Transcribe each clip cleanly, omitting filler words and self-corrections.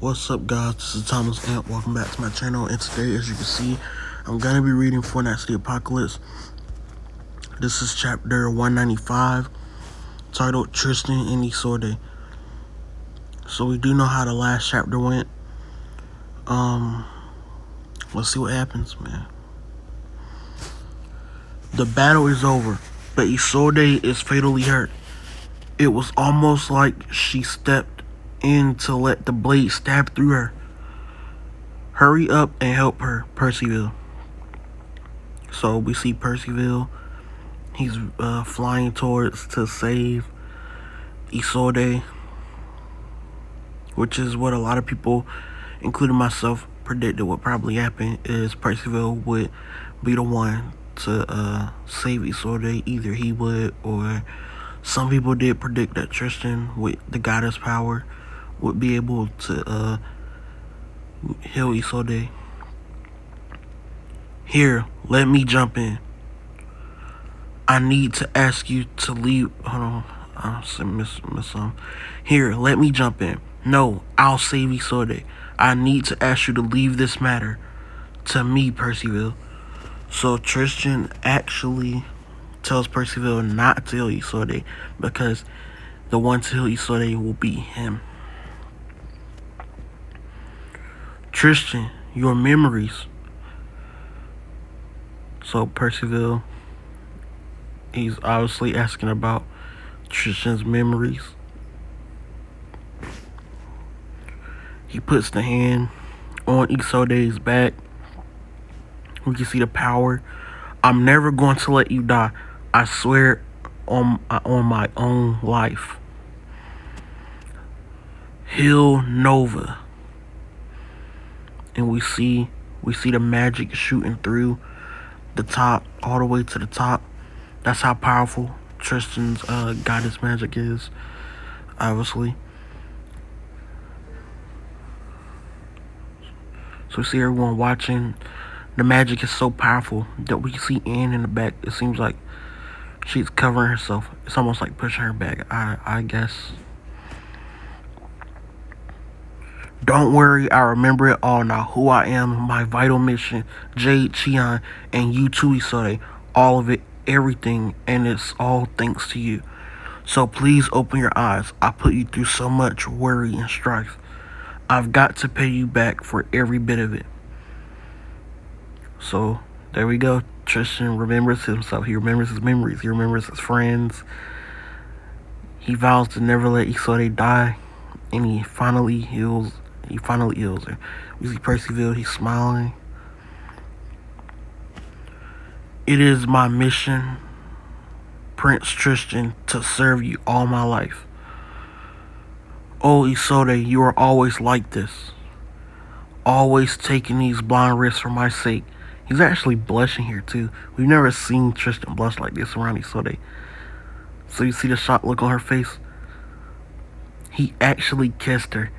What's up, guys? This is Thomas and welcome back to my channel. And today, as you can see, I'm gonna be reading Four Nights of the Apocalypse. This is chapter 195, titled Tristan and Isolde. So we do know how the last chapter went. Let's see what happens, man. The battle is over, but Isolde is fatally hurt. It was almost like she stepped in to let the blade stab through her. Hurry up and help her, Percival. So we see Percival. He's flying towards to save Isolde, which is what a lot of people, including myself, predicted would probably happen. Is Percival would be the one to save Isolde. Either he would, or some people did predict that Tristan, with the goddess power, would be able to heal Isolde. Here, let me jump in. I need to ask you to leave. Hold on. Here, let me jump in. No, I'll save Isolde. I need to ask you to leave this matter to me, Percival. So Tristan actually tells Percival not to heal Isolde, because the one to heal Isolde will be him. Tristan, your memories. So Percival, he's obviously asking about Tristan's memories. He puts the hand on Isolde's back. We can see the power. I'm never going to let you die. I swear on my own life. Heal Nova. And we see the magic shooting through the top, all the way to the top. That's how powerful Tristan's goddess magic is, obviously. So we see everyone watching. The magic is so powerful that we see Anne in the back. It seems like she's covering herself. It's almost like pushing her back, I guess. Don't worry, I remember it all now. Who I am, my vital mission, Jade, Chion, and you too, Isolde. All of it, everything, and it's all thanks to you. So please open your eyes. I put you through so much worry and strife. I've got to pay you back for every bit of it. So there we go. Tristan remembers himself. He remembers his memories. He remembers his friends. He vows to never let Isolde die, and he finally heals. He finally heals her. We see Percival. He's smiling. It is my mission, Prince Tristan, to serve you all my life. Oh, Isolde, you are always like this. Always taking these blind risks for my sake. He's actually blushing here too. We've never seen Tristan blush like this around Isolde. So you see the shocked look on her face? He actually kissed her.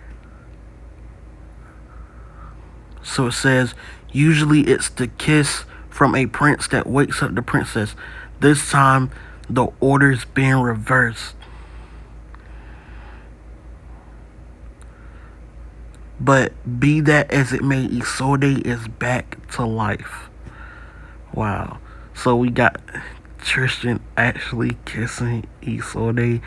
So it says, usually it's the kiss from a prince that wakes up the princess. This time, the order's being reversed. But be that as it may, Isolde is back to life. Wow. So we got Tristan actually kissing Isolde.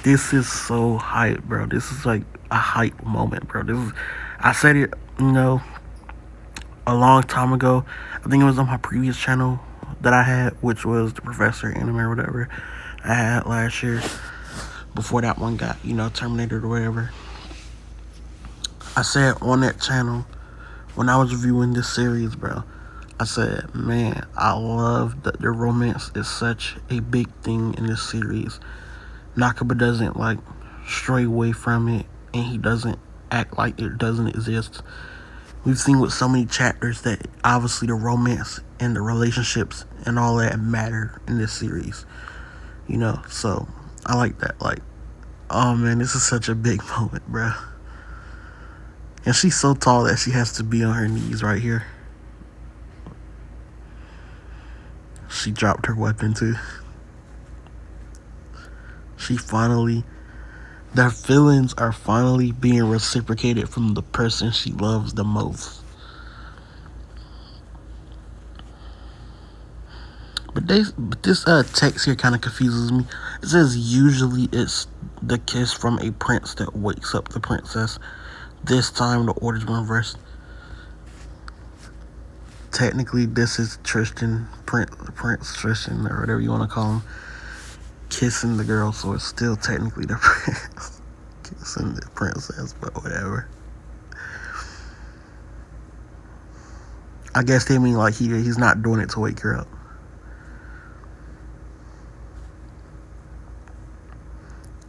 This is so hype, bro. This is like a hype moment, bro. I said it, a long time ago. I think it was on my previous channel that I had, which was the Professor Anime or whatever I had last year, before that one got, terminated or whatever. I said on that channel, when I was reviewing this series, bro, I said, man, I love that the romance is such a big thing in this series. Nakaba doesn't stray away from it, and he doesn't act like it doesn't exist. We've seen with so many chapters that obviously the romance and the relationships and all that matter in this series. So I like that. Oh man, this is such a big moment, bro. And she's so tall that she has to be on her knees right here. She dropped her weapon too. She finally Their feelings are finally being reciprocated from the person she loves the most. But this text here kind of confuses me. It says usually it's the kiss from a prince that wakes up the princess. This time the order's been reversed. Technically, this is Tristan, Prince Tristan, or whatever you want to call him, kissing the girl, so it's still technically the prince kissing the princess, but whatever. I guess they mean like he's not doing it to wake her up.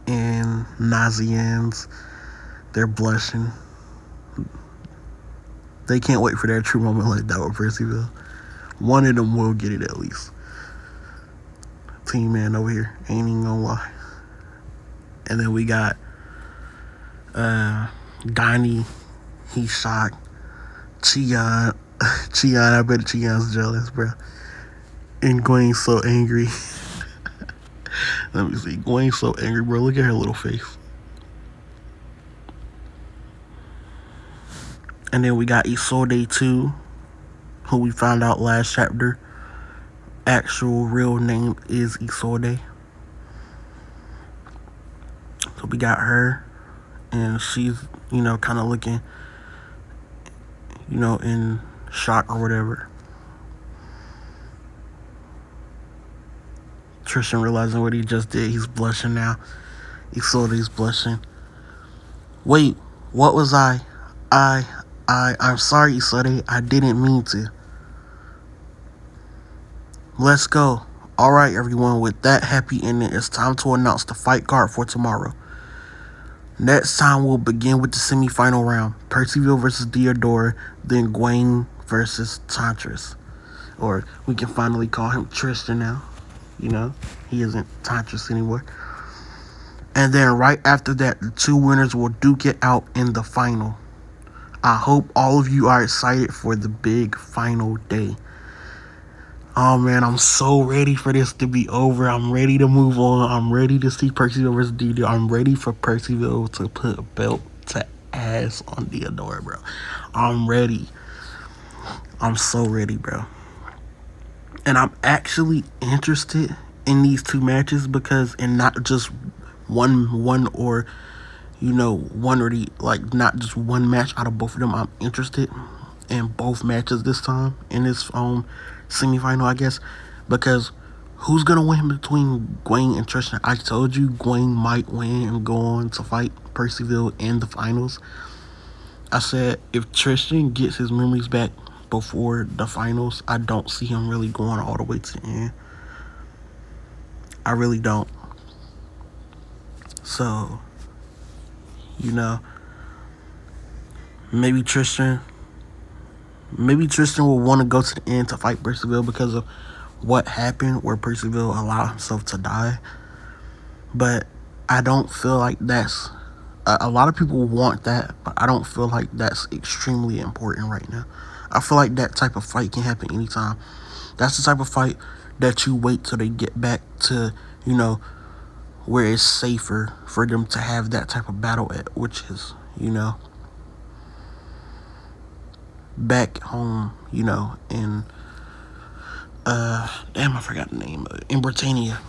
And Nazians, they're blushing. They can't wait for their true moment like that with Percival. One of them will get it at least. Team Man over here, ain't even gonna lie. And then we got Donnie, he's shocked. Cheon, I bet Cheon's jealous, bro. And Gwen's so angry. Let me see, Gwen's so angry, bro. Look at her little face. And then we got Isolde too, who we found out last chapter. Actual real name is Isolde. So we got her, and she's, kind of looking, in shock or whatever. Tristan realizing what he just did, he's blushing now. Isolde's blushing. Wait, what was I'm sorry, Isolde. I didn't mean to. Let's go. Alright, everyone, with that happy ending, it's time to announce the fight card for tomorrow. Next time, we'll begin with the semi-final round. Percival versus Diodora, then Gwen versus Tantris. Or we can finally call him Tristan now. He isn't Tantris anymore. And then right after that, the two winners will duke it out in the final. I hope all of you are excited for the big final day. Oh man, I'm so ready for this to be over. I'm ready to move on. I'm ready to see Percival versus Diodora. I'm ready for Percival to put a belt to ass on Diodora, bro. I'm ready. I'm so ready, bro. And I'm actually interested in these two matches because, and not just one or, one or the, like, not just one match out of both of them. I'm interested in both matches this time in this semi-final, I guess, because who's gonna win between Gwen and Tristan? I told you Gwen might win and go on to fight Percival in the finals. I said if Tristan gets his memories back before the finals, I don't see him really going all the way to the end. I really don't. So, maybe Tristan will want to go to the end to fight Percival because of what happened where Percival allowed himself to die. But I don't feel like that's... a lot of people want that, but I don't feel like that's extremely important right now. I feel like that type of fight can happen anytime. That's the type of fight that you wait till they get back to, where it's safer for them to have that type of battle at, which is, back home, in I forgot the name of it, in Britannia.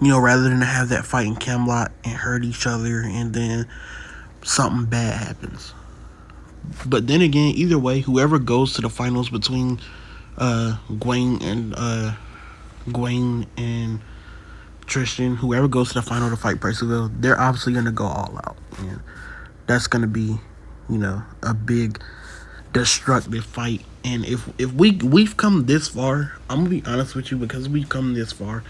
Rather than have that fight in Camelot and hurt each other and then something bad happens. But then again, either way, whoever goes to the finals between Gwen and Tristan, whoever goes to the final to fight Percival, they're obviously gonna go all out, and that's gonna be, a big destructive fight. And if we've come this far, I'm gonna be honest with you, because we've come this far,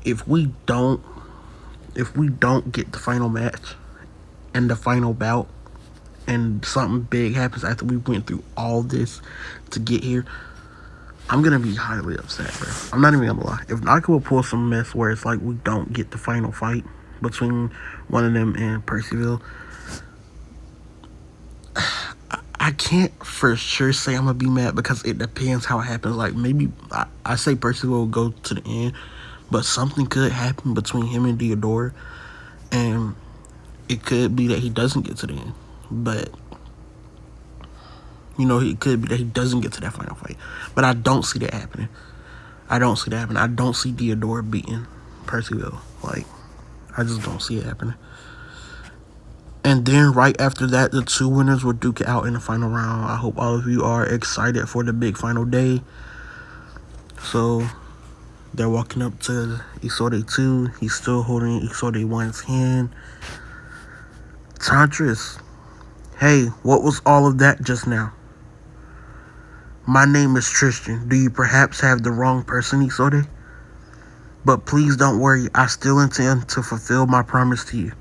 if we don't get the final match and the final bout, and something big happens after we went through all this to get here, I'm gonna be highly upset, bro. I'm not even gonna lie. If Naka will pull some mess where it's like we don't get the final fight between one of them and Percival, I can't for sure say I'm gonna be mad, because it depends how it happens. Like, maybe I say Percival will go to the end, but something could happen between him and Diodora, And it could be that he doesn't get to the end. But, it could be that he doesn't get to that final fight. But I don't see that happening. I don't see Diodora beating Percival. I just don't see it happening. And then right after that, the two winners will duke it out in the final round. I hope all of you are excited for the big final day. So they're walking up to Isolde 2. He's still holding Isolde 1's hand. Tantris, hey, what was all of that just now? My name is Tristan. Do you perhaps have the wrong person, Isolde? But please don't worry, I still intend to fulfill my promise to you.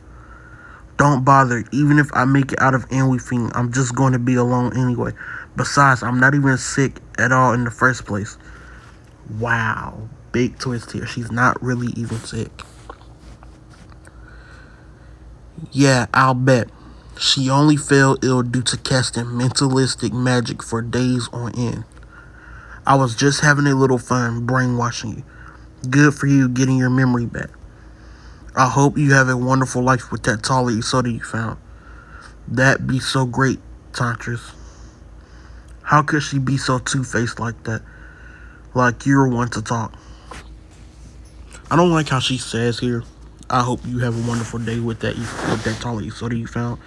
Don't bother, even if I make it out of Anwifing, I'm just going to be alone anyway. Besides, I'm not even sick at all in the first place. Wow, big twist here. She's not really even sick. Yeah, I'll bet. She only fell ill due to casting mentalistic magic for days on end. I was just having a little fun brainwashing you. Good for you getting your memory back. I hope you have a wonderful life with that taller Isolde you found. That'd be so great, Tantris. How could she be so two-faced like that? Like you're one to talk. I don't like how she says here, I hope you have a wonderful day with that taller Isolde you found.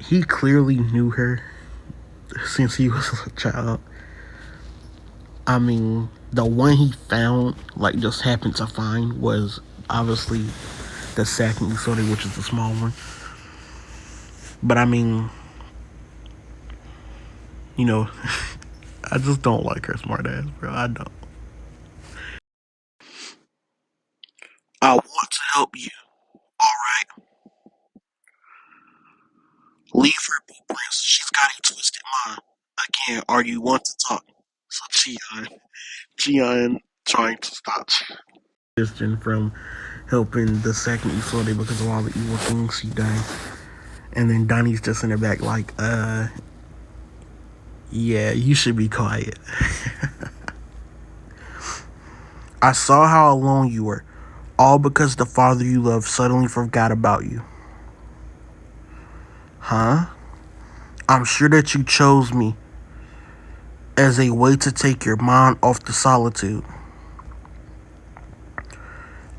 He clearly knew her since he was a child. I mean, the one he found, just happened to find, was obviously the second Isolde, which is the small one. But I mean, I just don't like her smart ass, bro. I don't. I want to help you, alright? Leave her be, Prince. She's got a twisted mind. Again, are you want to talk? So Cheon trying to stop Tristan from helping the second Isolde because of all the evil things she done. And then Donnie's just in the back yeah, you should be quiet. I saw how alone you were, all because the father you love suddenly forgot about you. Huh? I'm sure that you chose me as a way to take your mind off the solitude.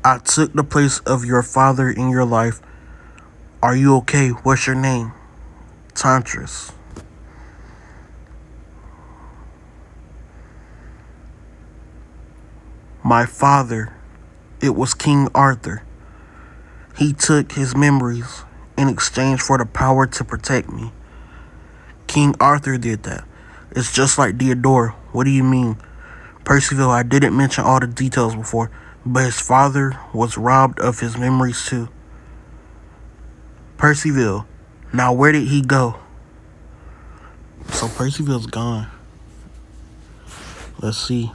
I took the place of your father in your life. Are you okay? What's your name? Tantris. My father, it was King Arthur. He took his memories in exchange for the power to protect me. King Arthur did that. It's just like Diodora. What do you mean? Percival, I didn't mention all the details before, but his father was robbed of his memories too. Percival, now where did he go? So Percival's gone. Let's see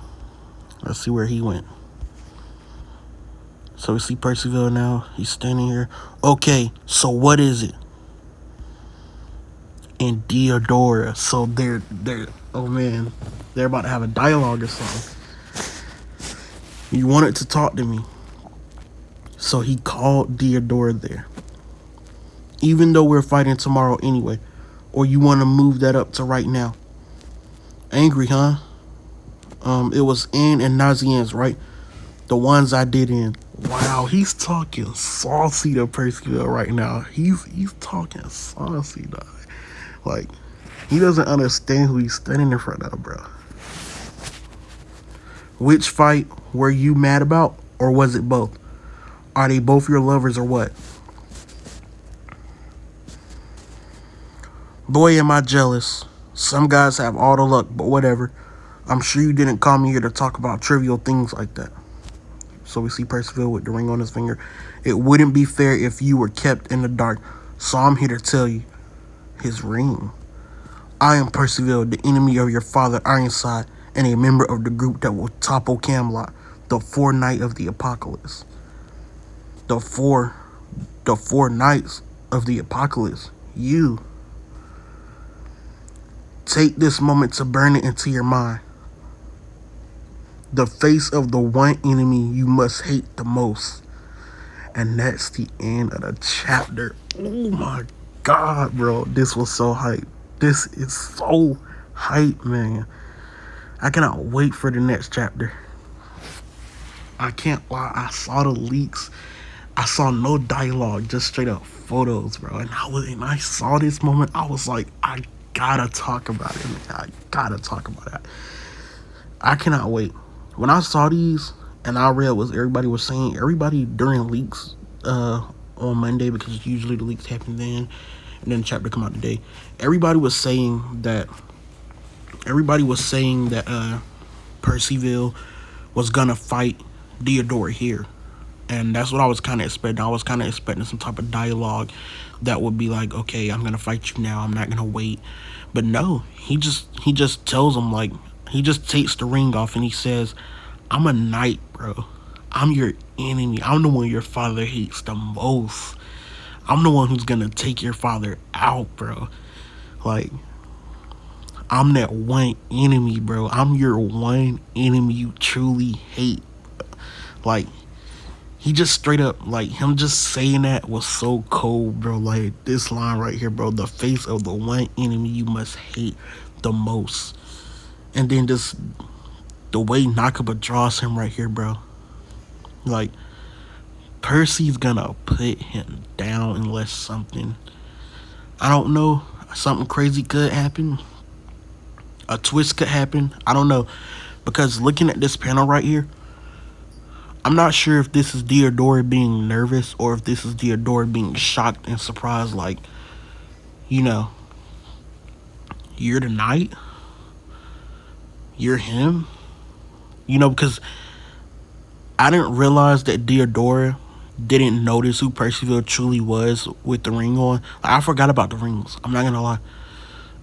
where he went. So we see Percival now. He's standing here. Okay, so what is it? And Diodora. So they're oh man, they're about to have a dialogue or something. You wanted to talk to me. So he called Diodora there. Even though we're fighting tomorrow anyway. Or you want to move that up to right now? Angry, huh? It was Anne and Nazian's, right? The ones I did in. Wow, he's talking saucy to Percival right now. He's talking saucy, dog. He doesn't understand who he's standing in front of, bro. Which fight were you mad about, or was it both? Are they both your lovers or what? Boy, am I jealous. Some guys have all the luck, but whatever. I'm sure you didn't call me here to talk about trivial things like that. So we see Percival with the ring on his finger. It wouldn't be fair if you were kept in the dark, so I'm here to tell you. His ring. I am Percival, the enemy of your father Ironside, and a member of the group that will topple Camelot, the four knights of the apocalypse. The four knights of the apocalypse. You. Take this moment to burn it into your mind. The face of the one enemy you must hate the most. And that's the end of the chapter. Oh my god, bro. This was so hype. This is so hype, man. I cannot wait for the next chapter. I can't lie. I saw the leaks. I saw no dialogue, just straight up photos, bro. And I saw this moment. I was like, I gotta talk about it, man. I gotta talk about it. I cannot wait. When I saw these and I read what everybody was saying, everybody during leaks on Monday, because usually the leaks happen then, and then the chapter come out today. Everybody was saying that Percival was gonna fight Diodora here. And that's what I was kind of expecting. I was kind of expecting some type of dialogue that would be like, okay, I'm gonna fight you now. I'm not gonna wait. But no, he just tells him, like, he just takes the ring off and he says, I'm a knight, bro. I'm your enemy. I'm the one your father hates the most. I'm the one who's gonna take your father out, bro. Like, I'm that one enemy, bro. I'm your one enemy you truly hate. Like, he just straight up, like, him just saying that was so cold, bro. Like, this line right here, bro. The face of the one enemy you must hate the most. And then just the way Nakaba draws him right here, bro. Like, Percy's gonna put him down unless something, I don't know, something crazy could happen. A twist could happen. I don't know. Because looking at this panel right here, I'm not sure if this is Diodora being nervous or if this is Diodora being shocked and surprised, like, you know, you're the knight? You're him? You know, because I didn't realize that Diodora didn't notice who Percival truly was with the ring on. I forgot about the rings. I'm not gonna lie.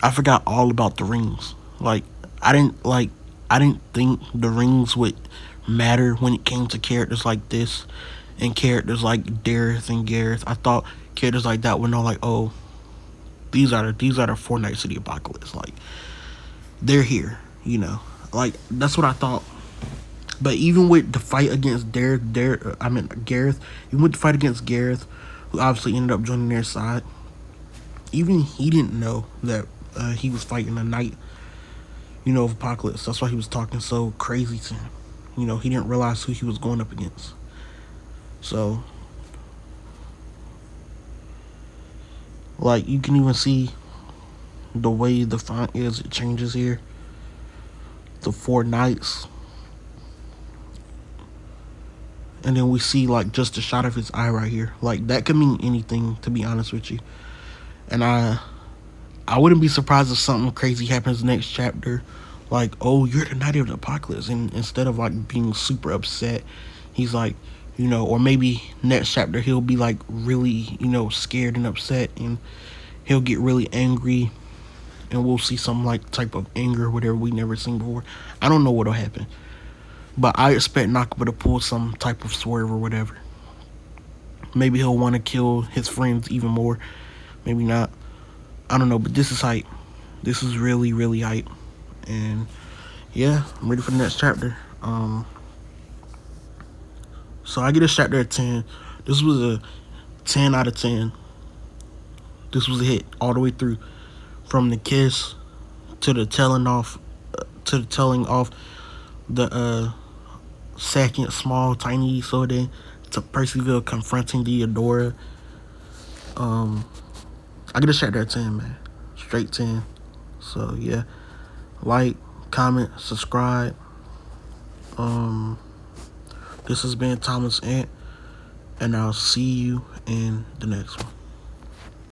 I forgot all about the rings. Like, I didn't think the rings would matter when it came to characters like this and characters like Dareth and Gareth. I thought characters like that would know, like, oh, these are the four knights of the apocalypse. Like, they're here, you know. Like, that's what I thought. But even with the fight against Gareth, even with the fight against Gareth, who obviously ended up joining their side, even he didn't know that he was fighting a knight, you know, of apocalypse. That's why he was talking so crazy to him. You know, he didn't realize who he was going up against. So, like, you can even see the way the font is, it changes here. The four knights. And then we see, like, just a shot of his eye right here. Like, that could mean anything, to be honest with you. And I wouldn't be surprised if something crazy happens next chapter. Like, oh, you're the Knight of the Apocalypse. And instead of, like, being super upset, he's like, you know, or maybe next chapter he'll be, like, really, you know, scared and upset. And he'll get really angry. And we'll see some, like, type of anger or whatever we never seen before. I don't know what'll happen. But I expect Nakaba to pull some type of swerve or whatever. Maybe he'll want to kill his friends even more. Maybe not. I don't know, but this is hype. This is really, really hype. And yeah, I'm ready for the next chapter. So I get a chapter at 10. This was a 10 out of 10. This was a hit all the way through. From the kiss to the telling off the second small tiny Isolde to Percival confronting Diodora. I get a chapter at 10, man. Straight 10. So yeah. Like, comment, subscribe. This has been Thomas Ant, and I'll see you in the next one.